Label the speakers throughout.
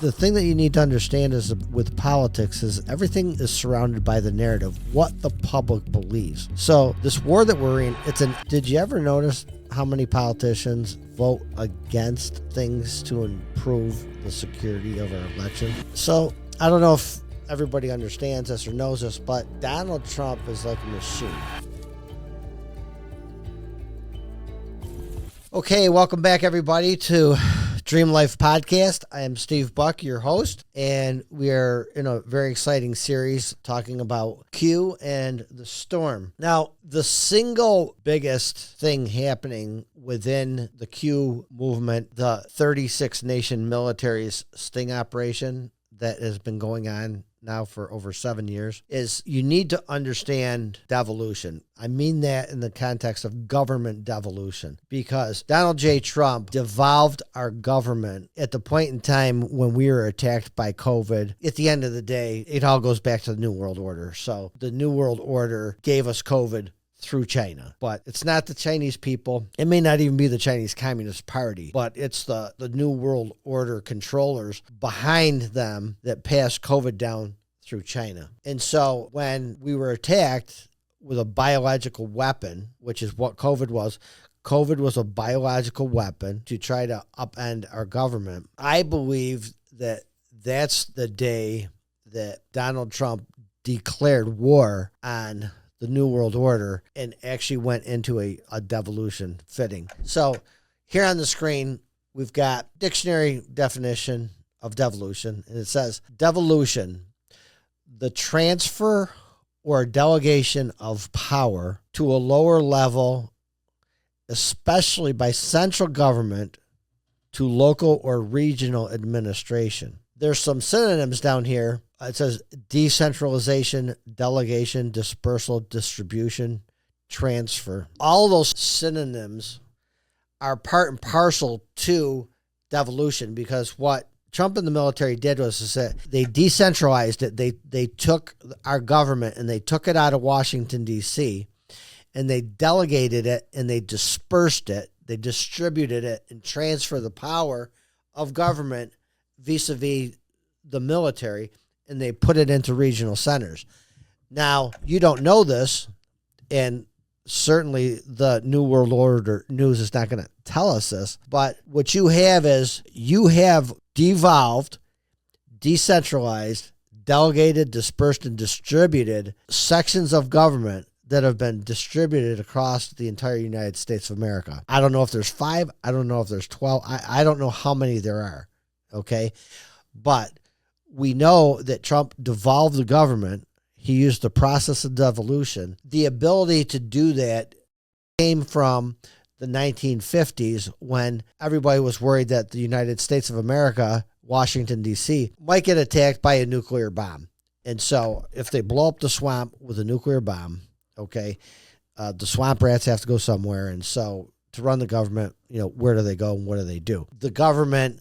Speaker 1: The thing that you need to understand is with politics is everything is surrounded by the narrative, what the public believes. So this war that we're in, did you ever notice how many politicians vote against things to improve the security of our election? So I don't know if everybody understands this or knows this, but Donald Trump is like a machine. Okay, welcome back everybody to Dream Life Podcast. I am Steve Buck, your host, and we are in a very exciting series talking about Q and the storm. Now, the single biggest thing happening within the Q movement, the 36 nation military's sting operation that has been going on now for over 7 years, is you need to understand devolution. I mean that in the context of government devolution, because Donald J. Trump devolved our government at the point in time when we were attacked by COVID. At the end of the day, it all goes back to the New World Order. So the New World Order gave us COVID through China, but it's not the Chinese people. It may not even be the Chinese Communist Party, but it's the New World Order controllers behind them that passed COVID down through China. And so when we were attacked with a biological weapon, which is what COVID was a biological weapon to try to upend our government. I believe that that's the day that Donald Trump declared war on the New World Order and actually went into a devolution fitting. So here on the screen, we've got dictionary definition of devolution, and it says devolution, the transfer or delegation of power to a lower level, especially by central government, to local or regional administration. There's some synonyms down here. It says decentralization, delegation, dispersal, distribution, transfer. All those synonyms are part and parcel to devolution, because what Trump and the military did was that they decentralized it. They took our government and they took it out of Washington, D.C., and they delegated it and they dispersed it. They distributed it and transferred the power of government vis-a-vis the military, and they put it into regional centers. Now, you don't know this, and certainly the New World Order news is not going to tell us this, but what you have is you have devolved, decentralized, delegated, dispersed, and distributed sections of government that have been distributed across the entire United States of America. I don't know if there's 5. I don't know if there's 12. I don't know how many there are, okay? But we know that Trump devolved the government. He used the process of devolution. The ability to do that came from the 1950s, when everybody was worried that the United States of America, Washington, D.C., might get attacked by a nuclear bomb. And so if they blow up the swamp with a nuclear bomb, okay, the swamp rats have to go somewhere. And so to run the government, where do they go and what do they do? The government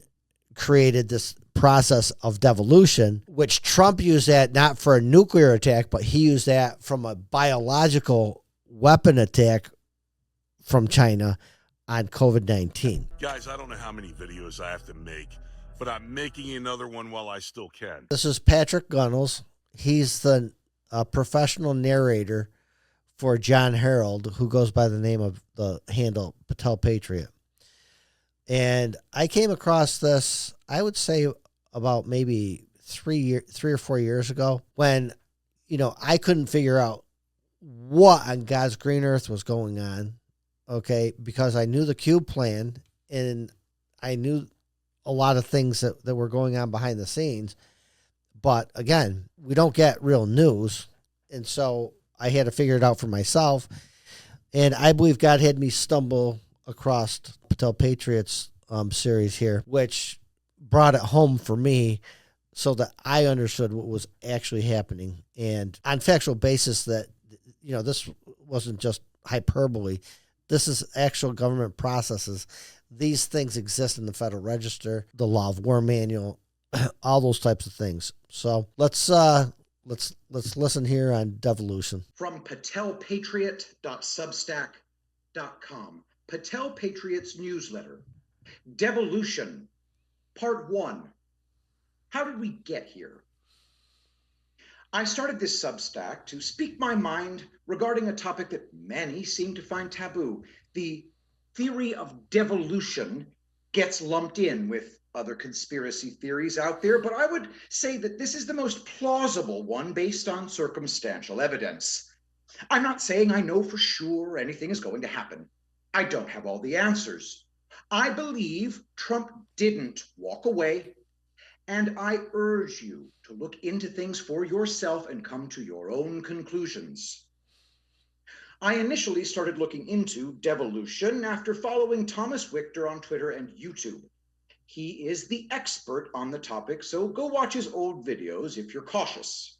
Speaker 1: created this process of devolution, which Trump used that not for a nuclear attack, but he used that from a biological weapon attack from China on COVID-19.
Speaker 2: Guys, I don't know how many videos I have to make, but I'm making another one while I still can.
Speaker 1: This is Patrick Gunnels. He's the professional narrator for John Harold, who goes by the name of the handle Patel Patriot. And I came across this, I would say, about maybe 3 or 4 years ago, when, I couldn't figure out what on God's green earth was going on, okay, because I knew the Cube plan and I knew a lot of things that were going on behind the scenes. But again, we don't get real news. And so I had to figure it out for myself. And I believe God had me stumble across Patel Patriots series here, which brought it home for me so that I understood what was actually happening. And on factual basis that, this wasn't just hyperbole. This is actual government processes. These things exist in the Federal Register, the Law of War Manual, all those types of things. So let's listen here on devolution.
Speaker 3: From patelpatriot.substack.com, Patel Patriot's newsletter, Devolution, Part 1, did we get here? I started this Substack to speak my mind regarding a topic that many seem to find taboo. The theory of devolution gets lumped in with other conspiracy theories out there, but I would say that this is the most plausible one based on circumstantial evidence. I'm not saying I know for sure anything is going to happen. I don't have all the answers. I believe Trump didn't walk away, and I urge you to look into things for yourself and come to your own conclusions. I initially started looking into devolution after following Thomas Wichter on Twitter and YouTube. He is the expert on the topic, so go watch his old videos if you're cautious.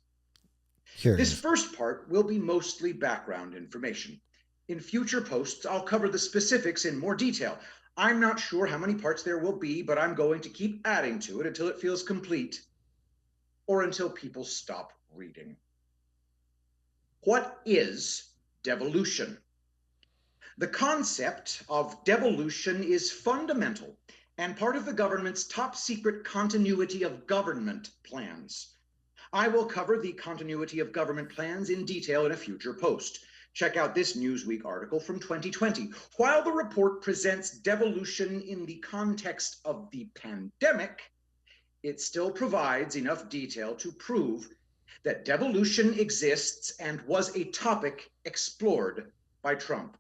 Speaker 3: This first part will be mostly background information. In future posts, I'll cover the specifics in more detail. I'm not sure how many parts there will be, but I'm going to keep adding to it until it feels complete, or until people stop reading. What is devolution? The concept of devolution is fundamental and part of the government's top secret continuity of government plans. I will cover the continuity of government plans in detail in a future post. Check out this Newsweek article from 2020. While the report presents devolution in the context of the pandemic, it still provides enough detail to prove that devolution exists and was a topic explored by Trump.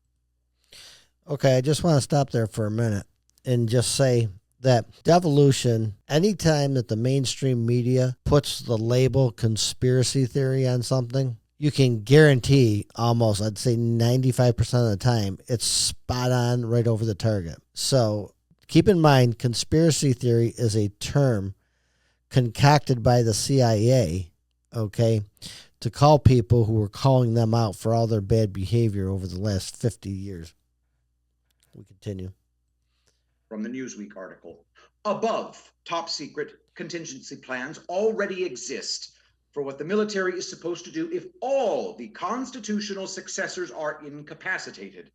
Speaker 1: Okay, I just want to stop there for a minute and just say that devolution, anytime that the mainstream media puts the label conspiracy theory on something, you can guarantee almost, I'd say 95% of the time, it's spot on right over the target. So keep in mind, conspiracy theory is a term concocted by the CIA, okay, to call people who were calling them out for all their bad behavior over the last 50 years. We continue.
Speaker 3: From the Newsweek article. Above top secret contingency plans already exist for what the military is supposed to do if all the constitutional successors are incapacitated.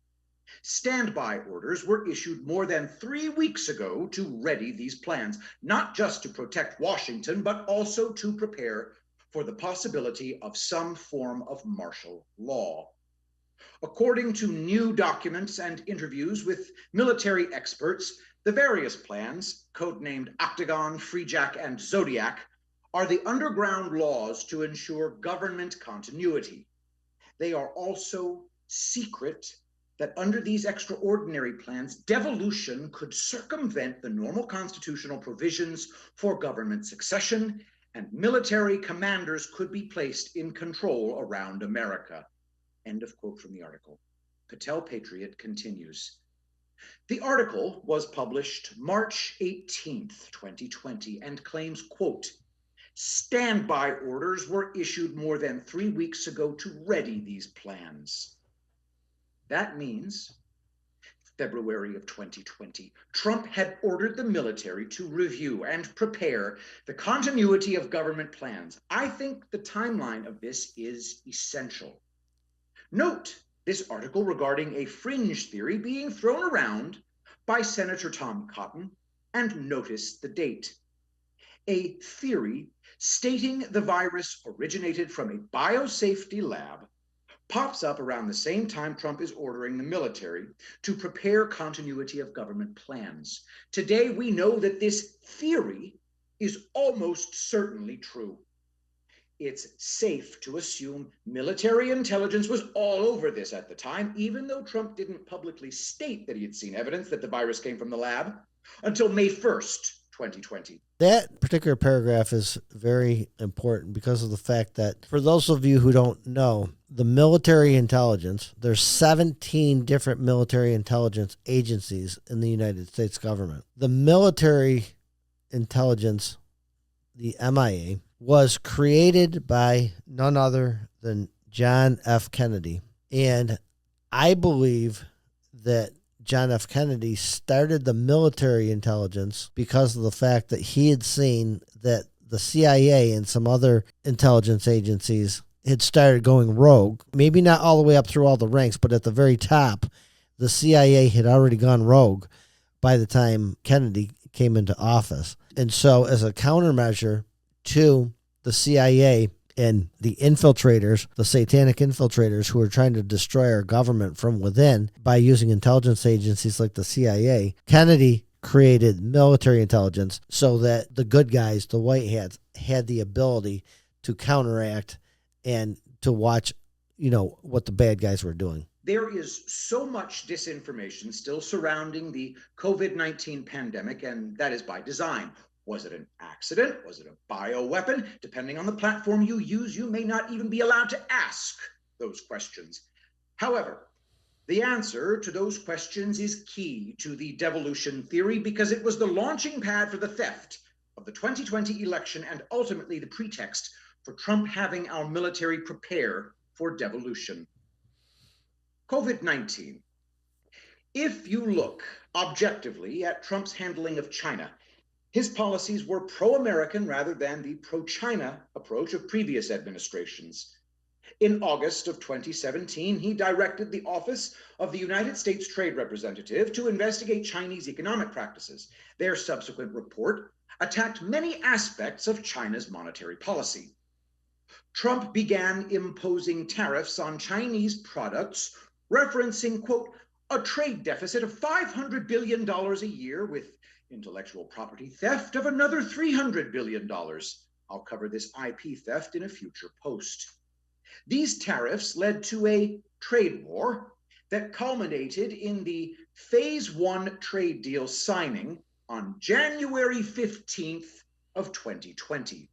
Speaker 3: Standby orders were issued more than 3 weeks ago to ready these plans, not just to protect Washington, but also to prepare for the possibility of some form of martial law. According to new documents and interviews with military experts, the various plans, codenamed Octagon, Freejack, and Zodiac, are the underground laws to ensure government continuity. They are also secret that under these extraordinary plans, devolution could circumvent the normal constitutional provisions for government succession, and military commanders could be placed in control around America. End of quote from the article. Patel Patriot continues. The article was published March 18th, 2020, and claims, quote, standby orders were issued more than 3 weeks ago to ready these plans. That means February of 2020, Trump had ordered the military to review and prepare the continuity of government plans. I think the timeline of this is essential. Note this article regarding a fringe theory being thrown around by Senator Tom Cotton, and notice the date. A theory stating the virus originated from a biosafety lab pops up around the same time Trump is ordering the military to prepare continuity of government plans. Today, we know that this theory is almost certainly true. It's safe to assume military intelligence was all over this at the time, even though Trump didn't publicly state that he had seen evidence that the virus came from the lab until May 1st, 2020.
Speaker 1: That particular paragraph is very important because of the fact that, for those of you who don't know, the military intelligence, there's 17 different military intelligence agencies in the United States government. The military intelligence, the MIA, was created by none other than John F. Kennedy. And I believe that John F. Kennedy started the military intelligence because of the fact that he had seen that the CIA and some other intelligence agencies had started going rogue. Maybe not all the way up through all the ranks, but at the very top, the CIA had already gone rogue by the time Kennedy came into office. And so as a countermeasure to the CIA and the infiltrators, the satanic infiltrators who are trying to destroy our government from within by using intelligence agencies like the CIA. Kennedy created military intelligence so that the good guys, the white hats, had the ability to counteract and to watch, what the bad guys were doing.
Speaker 3: There is so much disinformation still surrounding the COVID-19 pandemic, and that is by design. Was it an accident? Was it a bioweapon? Depending on the platform you use, you may not even be allowed to ask those questions. However, the answer to those questions is key to the devolution theory because it was the launching pad for the theft of the 2020 election and ultimately the pretext for Trump having our military prepare for devolution. COVID-19. If you look objectively at Trump's handling of China, his policies were pro-American rather than the pro-China approach of previous administrations. In August of 2017, he directed the Office of the United States Trade Representative to investigate Chinese economic practices. Their subsequent report attacked many aspects of China's monetary policy. Trump began imposing tariffs on Chinese products, referencing, quote, a trade deficit of $500 billion a year with intellectual property theft of another $300 billion. I'll cover this IP theft in a future post. These tariffs led to a trade war that culminated in the Phase 1 trade deal signing on January 15th of 2020.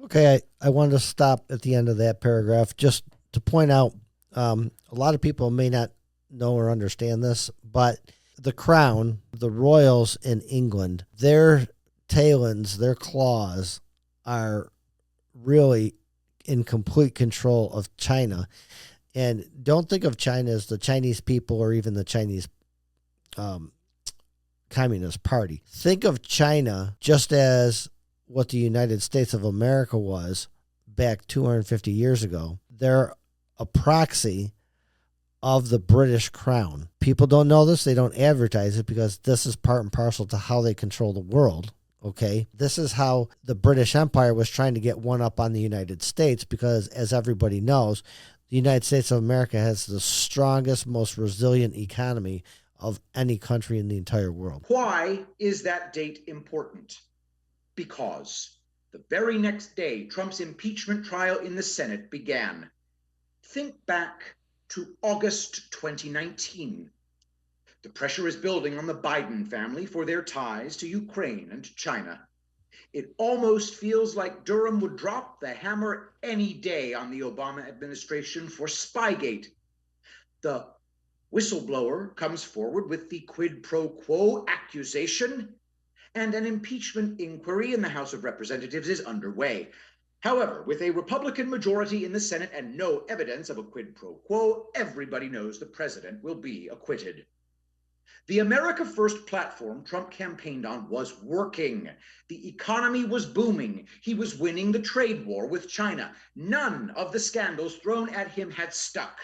Speaker 1: Okay, I wanted to stop at the end of that paragraph just to point out a lot of people may not know or understand this, but the crown, the royals in England, their talons, their claws are really in complete control of China. And don't think of China as the Chinese people or even the Chinese Communist Party. Think of China just as what the United States of America was back 250 years ago. They're a proxy of the British crown. People don't know this. They don't advertise it because this is part and parcel to how they control the world. Okay. This is how the British Empire was trying to get one up on the United States because, as everybody knows, the United States of America has the strongest, most resilient economy of any country in the entire world.
Speaker 3: Why is that date important? Because the very next day, Trump's impeachment trial in the Senate began. Think back to August 2019. The pressure is building on the Biden family for their ties to Ukraine and China. It almost feels like Durham would drop the hammer any day on the Obama administration for Spygate. The whistleblower comes forward with the quid pro quo accusation, and an impeachment inquiry in the House of Representatives is underway. However, with a Republican majority in the Senate and no evidence of a quid pro quo, everybody knows the president will be acquitted. The America First platform Trump campaigned on was working. The economy was booming. He was winning the trade war with China. None of the scandals thrown at him had stuck.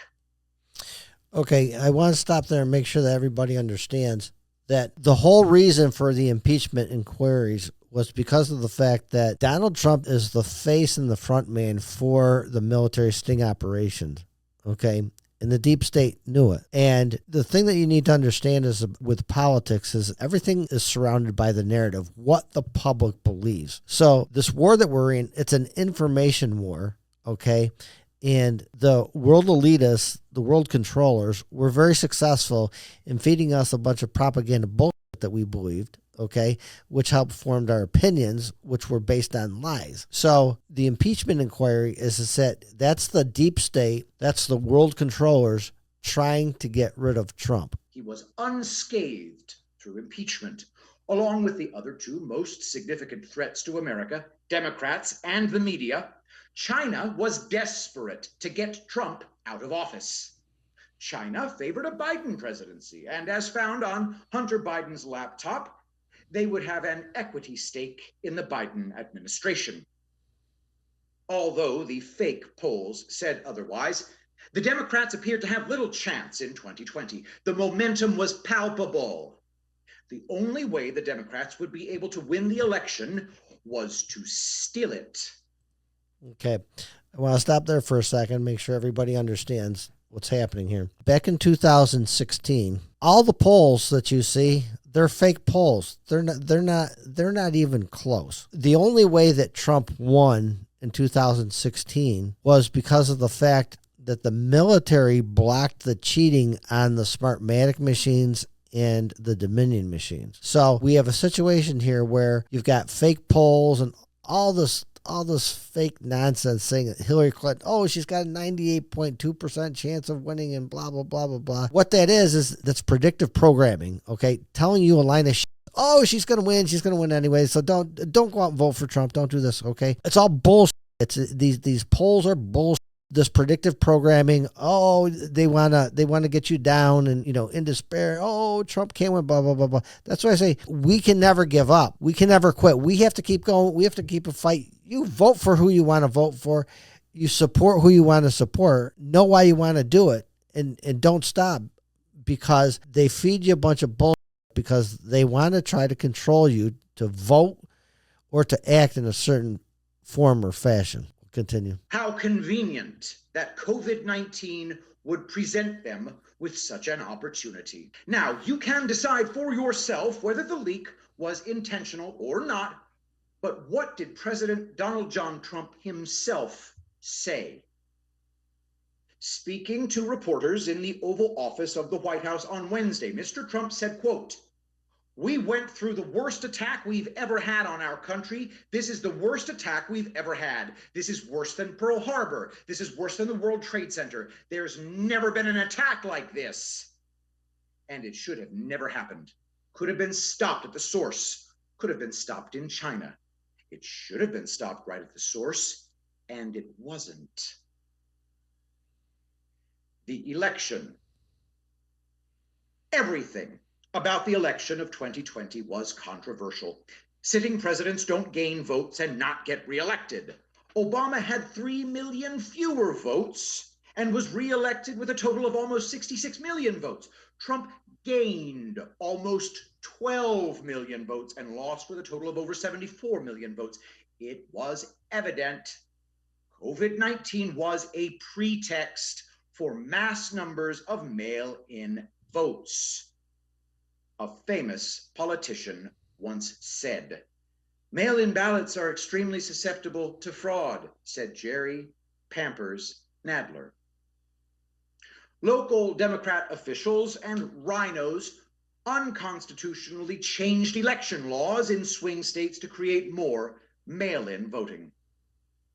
Speaker 1: Okay, I want to stop there and make sure that everybody understands that the whole reason for the impeachment inquiries was because of the fact that Donald Trump is the face and the front man for the military sting operations, okay? And the deep state knew it. And the thing that you need to understand is with politics is everything is surrounded by the narrative, what the public believes. So this war that we're in, it's an information war, okay? And the world elitists, the world controllers, were very successful in feeding us a bunch of propaganda bullshit that we believed, okay, which helped form our opinions, which were based on lies. So the impeachment inquiry is that that's the deep state, that's the world controllers trying to get rid of Trump.
Speaker 3: He was unscathed through impeachment, along with the other two most significant threats to America, Democrats and the media. China was desperate to get Trump out of office. China favored a Biden presidency, and as found on Hunter Biden's laptop, they would have an equity stake in the Biden administration. Although the fake polls said otherwise, the Democrats appeared to have little chance in 2020. The momentum was palpable. The only way the Democrats would be able to win the election was to steal it.
Speaker 1: Okay. I want to stop there for a second, make sure everybody understands what's happening here. Back in 2016, all the polls that you see, they're fake polls. They're not even close. The only way that Trump won in 2016 was because of the fact that the military blocked the cheating on the Smartmatic machines and the Dominion machines. So we have a situation here where you've got fake polls and all this fake nonsense saying that Hillary Clinton, oh, she's got a 98.2% chance of winning and blah, blah, blah, blah, blah. What that is that's predictive programming, okay? Telling you a line of shit. Oh, she's going to win. She's going to win anyway. So don't go out and vote for Trump. Don't do this, okay? It's all bullshit. These polls are bullshit. This predictive programming, oh, they wanna get you down and in despair. Oh, Trump can't win, blah blah blah blah. That's why I say we can never give up. We can never quit. We have to keep going. We have to keep a fight. You vote for who you want to vote for. You support who you want to support. Know why you want to do it, and don't stop, because they feed you a bunch of bullshit because they want to try to control you to vote or to act in a certain form or fashion. Continue.
Speaker 3: How convenient that COVID-19 would present them with such an opportunity. Now, you can decide for yourself whether the leak was intentional or not, but what did President Donald John Trump himself say? Speaking to reporters in the Oval Office of the White House on Wednesday, Mr. Trump said, quote, "We went through the worst attack we've ever had on our country. This is the worst attack we've ever had. This is worse than Pearl Harbor. This is worse than the World Trade Center. There's never been an attack like this. And it should have never happened. Could have been stopped at the source. Could have been stopped in China. It should have been stopped right at the source, and it wasn't." The election. Everything about the election of 2020 was controversial. Sitting presidents don't gain votes and not get reelected. Obama had 3 million fewer votes and was reelected with a total of almost 66 million votes. Trump gained almost 12 million votes and lost with a total of over 74 million votes. It was evident COVID-19 was a pretext for mass numbers of mail-in votes. A famous politician once said, "Mail-in ballots are extremely susceptible to fraud," said Jerry Pampers Nadler. Local Democrat officials and rhinos unconstitutionally changed election laws in swing states to create more mail-in voting.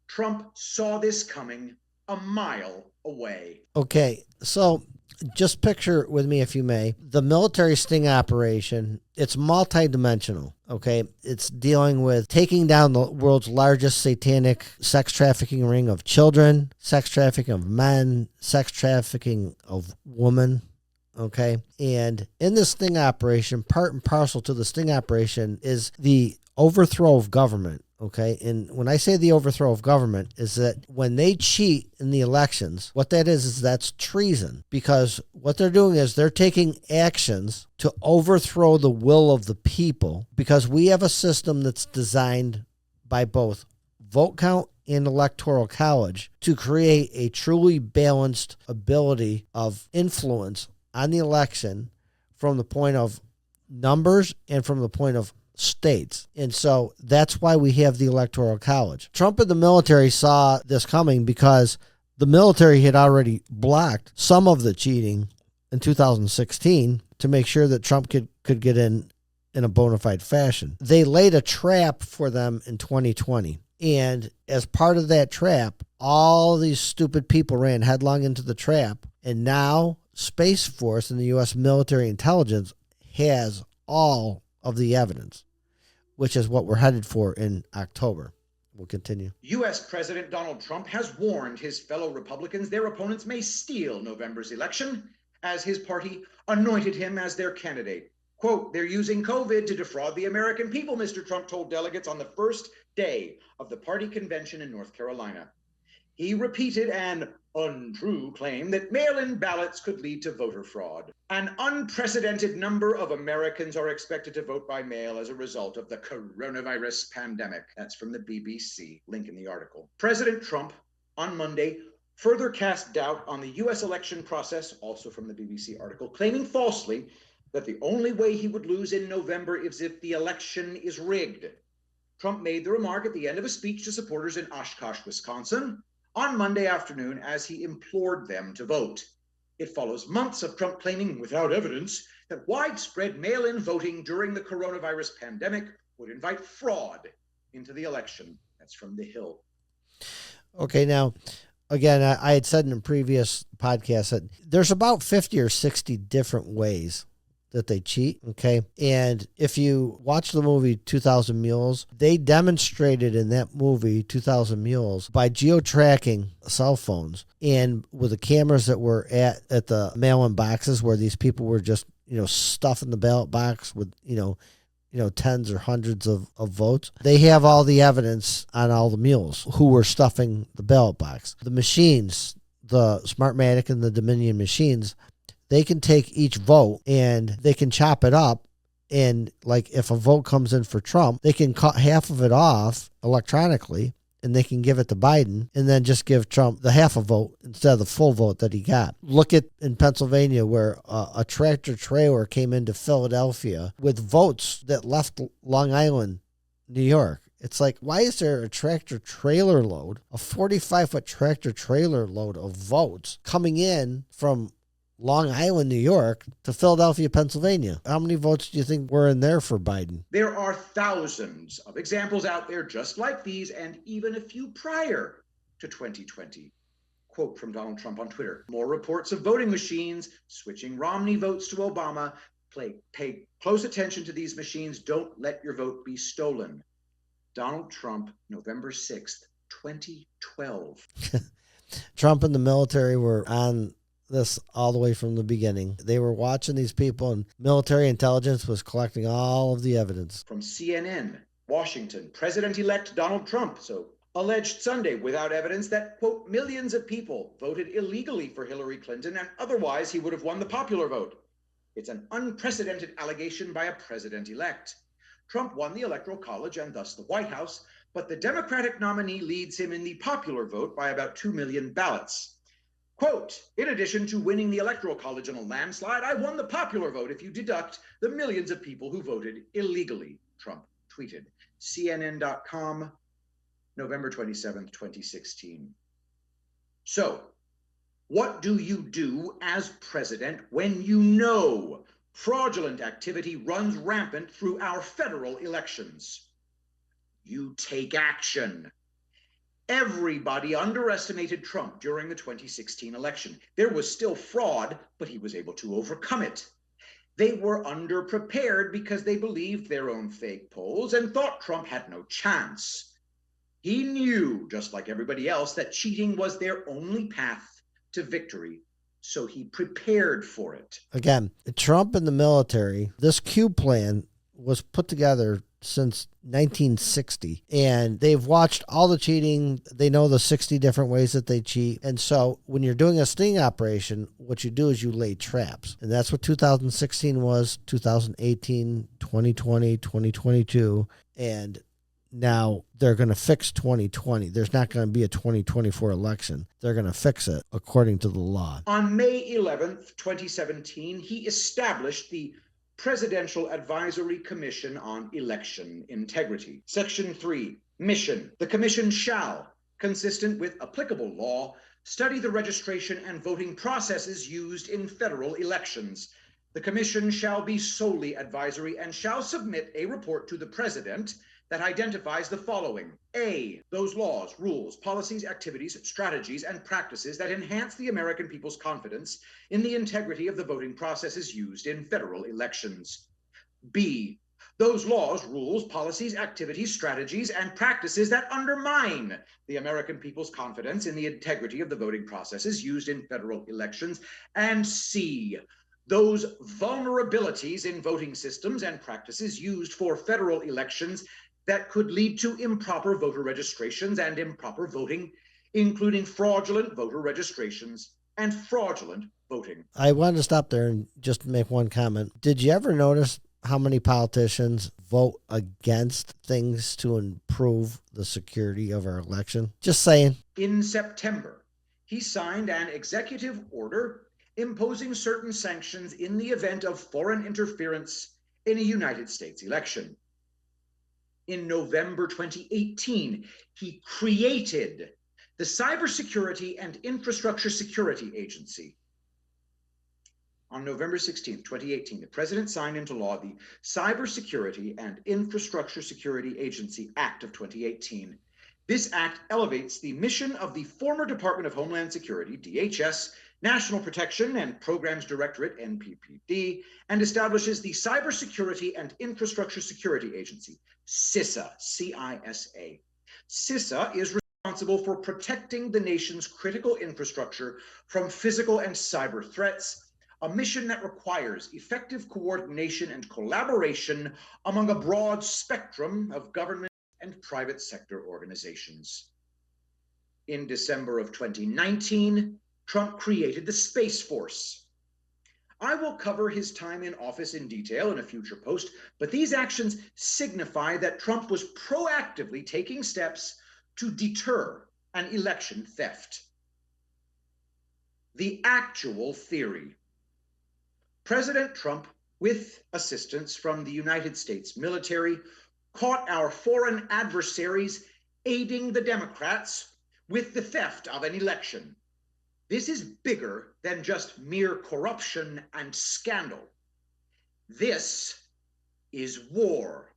Speaker 3: Trump saw this coming a mile away.
Speaker 1: Okay, so just picture with me, if you may, the military sting operation. It's multidimensional, okay? It's dealing with taking down the world's largest satanic sex trafficking ring of children, sex trafficking of men, sex trafficking of women, okay? And in this sting operation, part and parcel to the sting operation is the overthrow of government. Okay, and when I say the overthrow of government, is that when they cheat in the elections, what that is that's treason, because what they're doing is they're taking actions to overthrow the will of the people, because we have a system that's designed by both vote count and electoral college to create a truly balanced ability of influence on the election from the point of numbers and from the point of states. And so that's why we have the electoral college. Trump and the military saw this coming because the military had already blocked some of the cheating in 2016 to make sure that Trump could get in a bona fide fashion. They laid a trap for them in 2020. And as part of that trap, all these stupid people ran headlong into the trap. And now Space Force and the U.S. military intelligence has all of the evidence, which is what we're headed for in October. We'll continue.
Speaker 3: U.S. President Donald Trump has warned his fellow Republicans their opponents may steal November's election, as his party anointed him as their candidate. Quote, "They're using COVID to defraud the American people," Mr. Trump told delegates on the first day of the party convention in North Carolina. He repeated an untrue claim that mail-in ballots could lead to voter fraud. An unprecedented number of Americans are expected to vote by mail as a result of the coronavirus pandemic. That's from the BBC, link in the article. President Trump, on Monday, further cast doubt on the U.S. election process, also from the BBC article, claiming falsely that the only way he would lose in November is if the election is rigged. Trump made the remark at the end of a speech to supporters in Oshkosh, Wisconsin, on Monday afternoon as he implored them to vote. It follows months of Trump claiming without evidence that widespread mail-in voting during the coronavirus pandemic would invite fraud into the election. That's from The Hill.
Speaker 1: Okay, now, again, I had said in a previous podcast that there's about 50 or 60 different ways that they cheat, okay? And if you watch the movie 2000 Mules, they demonstrated in that movie 2000 Mules by geo-tracking cell phones and with the cameras that were at the mail-in boxes where these people were just, stuffing the ballot box with, tens or hundreds of votes. They have all the evidence on all the mules who were stuffing the ballot box. The machines, the Smartmatic and the Dominion machines, they can take each vote and they can chop it up. And like if a vote comes in for Trump, they can cut half of it off electronically and they can give it to Biden and then just give Trump the half a vote instead of the full vote that he got. Look at in Pennsylvania where a tractor trailer came into Philadelphia with votes that left Long Island, New York. It's like, why is there a tractor trailer load, a 45-foot tractor trailer load of votes coming in from Long Island, New York to Philadelphia, Pennsylvania? How many votes do you think were in there for Biden?
Speaker 3: There are thousands of examples out there just like these, and even a few prior to 2020. Quote from Donald Trump on Twitter: more reports of voting machines switching Romney votes to Obama. Pay close attention to these machines. Don't let your vote be stolen. Donald Trump, November 6th, 2012.
Speaker 1: Trump and the military were on this all the way from the beginning. They were watching these people, and military intelligence was collecting all of the evidence.
Speaker 3: From CNN, Washington, President-elect Donald Trump, alleged Sunday without evidence that, quote, millions of people voted illegally for Hillary Clinton and otherwise he would have won the popular vote. It's an unprecedented allegation by a president-elect. Trump won the Electoral College and thus the White House, but the Democratic nominee leads him in the popular vote by about 2 million ballots. Quote, in addition to winning the Electoral College in a landslide, I won the popular vote if you deduct the millions of people who voted illegally, Trump tweeted. CNN.com, November 27th, 2016. So, what do you do as president when you know fraudulent activity runs rampant through our federal elections? You take action. Everybody underestimated Trump during the 2016 election. There was still fraud, but he was able to overcome it. They were underprepared because they believed their own fake polls and thought Trump had no chance. He knew, just like everybody else, that cheating was their only path to victory, so he prepared for it.
Speaker 1: Again, Trump and the military, this Q plan was put together since 1960, and they've watched all the cheating. They know the 60 different ways that they cheat. And so when you're doing a sting operation, what you do is you lay traps. And that's what 2016 was, 2018, 2020, 2022. And now they're going to fix 2020. There's not going to be a 2024 election. They're going to fix it according to the law.
Speaker 3: On May 11th, 2017, he established the Presidential Advisory Commission on Election Integrity. Section 3, mission. The commission shall, consistent with applicable law, study the registration and voting processes used in federal elections. The commission shall be solely advisory and shall submit a report to the president that identifies the following. A, those laws, rules, policies, activities, strategies, and practices that enhance the American people's confidence in the integrity of the voting processes used in federal elections. B, those laws, rules, policies, activities, strategies, and practices that undermine the American people's confidence in the integrity of the voting processes used in federal elections. And C, those vulnerabilities in voting systems and practices used for federal elections that could lead to improper voter registrations and improper voting including fraudulent voter registrations and fraudulent voting.
Speaker 1: I wanted to stop there and just make one comment. Did you ever notice how many politicians vote against things to improve the security of our election? Just saying.
Speaker 3: In September, he signed an executive order imposing certain sanctions in the event of foreign interference in a United States election. In November 2018, he created the Cybersecurity and Infrastructure Security Agency. On November 16, 2018, the president signed into law the Cybersecurity and Infrastructure Security Agency Act of 2018. This act elevates the mission of the former Department of Homeland Security, DHS, National Protection and Programs Directorate, NPPD, and establishes the Cybersecurity and Infrastructure Security Agency, CISA, C-I-S-A. CISA is responsible for protecting the nation's critical infrastructure from physical and cyber threats, a mission that requires effective coordination and collaboration among a broad spectrum of government and private sector organizations. In December of 2019, Trump created the Space Force. I will cover his time in office in detail in a future post, but these actions signify that Trump was proactively taking steps to deter an election theft. The actual theory. President Trump, with assistance from the United States military, caught our foreign adversaries aiding the Democrats with the theft of an election. This is bigger than just mere corruption and scandal. This is war.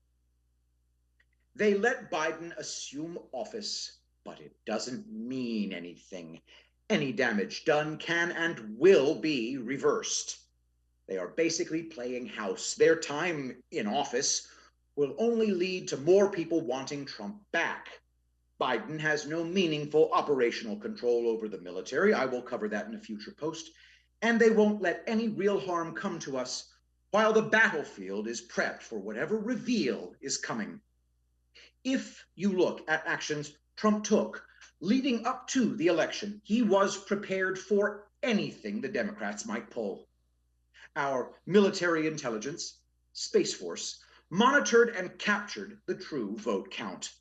Speaker 3: They let Biden assume office, but it doesn't mean anything. Any damage done can and will be reversed. They are basically playing house. Their time in office will only lead to more people wanting Trump back. Biden has no meaningful operational control over the military. I will cover that in a future post. And they won't let any real harm come to us while the battlefield is prepped for whatever reveal is coming. If you look at actions Trump took leading up to the election, he was prepared for anything the Democrats might pull. Our military intelligence, Space Force, monitored and captured the true vote count.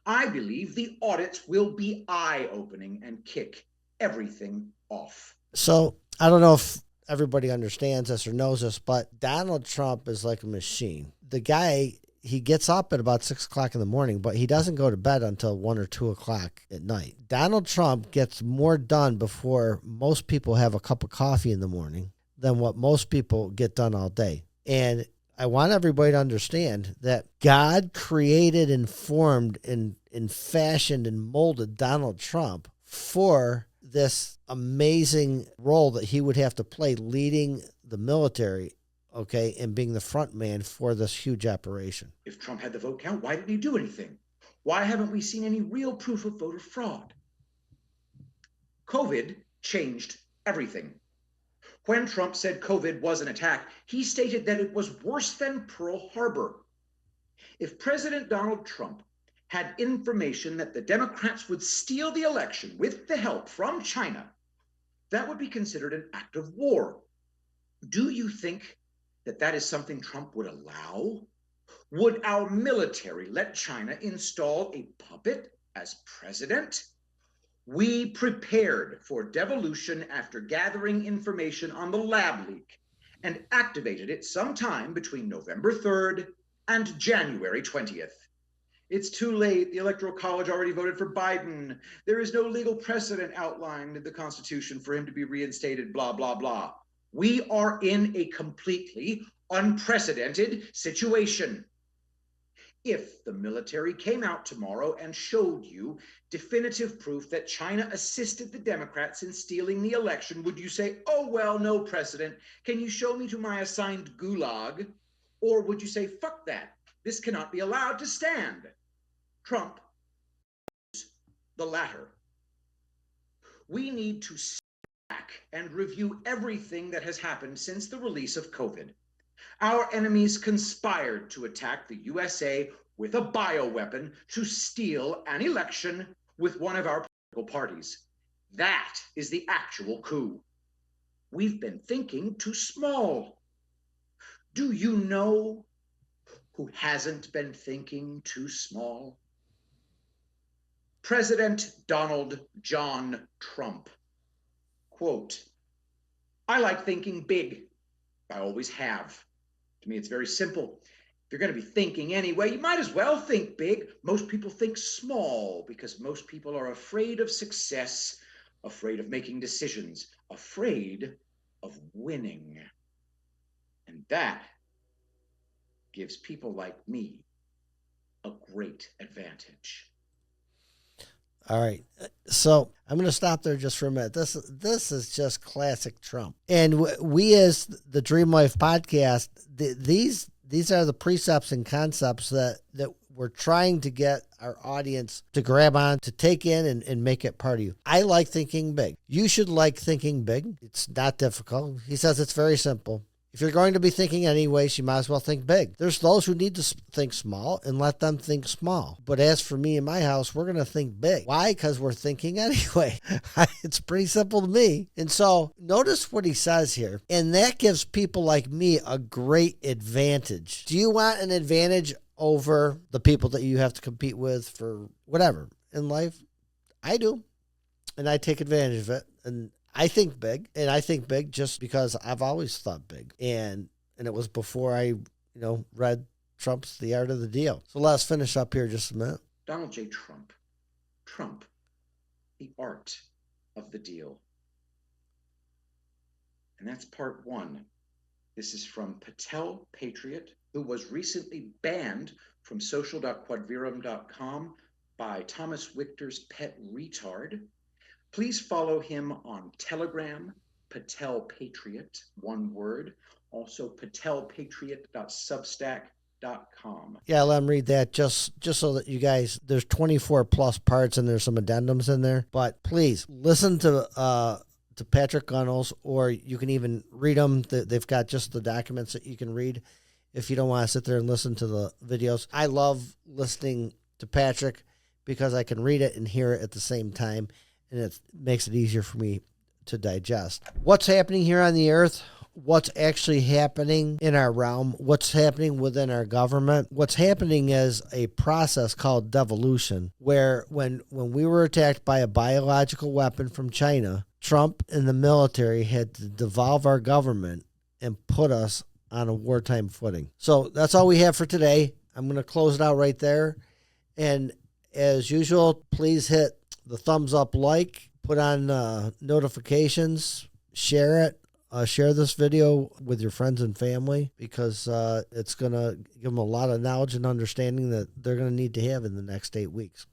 Speaker 3: I believe the audits will be eye-opening and kick everything off.
Speaker 1: So I don't know if everybody understands this or knows this, but Donald Trump is like a machine. The guy, he gets up at about 6 o'clock in the morning, but he doesn't go to bed until 1 or 2 o'clock at night. Donald Trump gets more done before most people have a cup of coffee in the morning than what most people get done all day. And I want everybody to understand that God created and formed and fashioned and molded Donald Trump for this amazing role that he would have to play leading the military, okay, and being the front man for this huge operation.
Speaker 3: If Trump had the vote count, why didn't he do anything? Why haven't we seen any real proof of voter fraud? COVID changed everything. When Trump said COVID was an attack, he stated that it was worse than Pearl Harbor. If President Donald Trump had information that the Democrats would steal the election with the help from China, that would be considered an act of war. Do you think that that is something Trump would allow? Would our military let China install a puppet as president? We prepared for devolution after gathering information on the lab leak and activated it sometime between November 3rd and January 20th. It's too late. The Electoral College already voted for Biden. There is no legal precedent outlined in the Constitution for him to be reinstated, blah, blah, blah. We are in a completely unprecedented situation. If the military came out tomorrow and showed you definitive proof that China assisted the Democrats in stealing the election, would you say, oh, well, no precedent. Can you show me to my assigned gulag? Or would you say, fuck that. This cannot be allowed to stand. Trump chose the latter. We need to step back and review everything that has happened since the release of COVID. Our enemies conspired to attack the USA with a bioweapon to steal an election with one of our parties. That is the actual coup. We've been thinking too small. Do you know who hasn't been thinking too small? President Donald John Trump. Quote, I like thinking big. I always have. To me, it's very simple. If you're going to be thinking anyway, you might as well think big. Most people think small because most people are afraid of success, afraid of making decisions, afraid of winning. And that gives people like me a great advantage.
Speaker 1: All right. So I'm going to stop there just for a minute. This is just classic Trump. And we as the Dream Life podcast, these are the precepts and concepts that we're trying to get our audience to grab on, to take in and make it part of you. I like thinking big. You should like thinking big. It's not difficult. He says it's very simple. If you're going to be thinking anyways, you might as well think big. There's those who need to think small and let them think small. But as for me and my house, we're going to think big. Why? Because we're thinking anyway. It's pretty simple to me. And so notice what he says here. And that gives people like me a great advantage. Do you want an advantage over the people that you have to compete with for whatever in life? I do. And I take advantage of it. And I think big, and I think big just because I've always thought big, and it was before I, read Trump's The Art of the Deal. So let's finish up here just a minute.
Speaker 3: Donald J. Trump. Trump, The Art of the Deal. And that's part one. This is from Patel Patriot, who was recently banned from social.quadverum.com by Thomas Richter's pet retard. Please follow him on Telegram, Patel Patriot, one word. Also, patelpatriot.substack.com.
Speaker 1: Yeah, let him read that just so that you guys, there's 24 plus parts and there's some addendums in there. But please listen to Patrick Gunnels, or you can even read them. They've got just the documents that you can read if you don't want to sit there and listen to the videos. I love listening to Patrick because I can read it and hear it at the same time. And it makes it easier for me to digest. What's happening here on the earth? What's actually happening in our realm? What's happening within our government? What's happening is a process called devolution, where when we were attacked by a biological weapon from China, Trump and the military had to devolve our government and put us on a wartime footing. So that's all we have for today. I'm going to close it out right there. And as usual, please hit the thumbs up, put on notifications, share it, share this video with your friends and family, because it's going to give them a lot of knowledge and understanding that they're going to need to have in the next 8 weeks.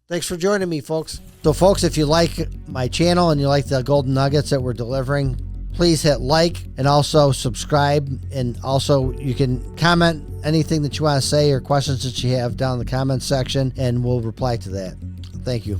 Speaker 1: Thanks for joining me, folks. So, folks, if you like my channel and you like the golden nuggets that we're delivering, please hit like and also subscribe. And also you can comment anything that you want to say or questions that you have down in the comments section, and we'll reply to that. Thank you.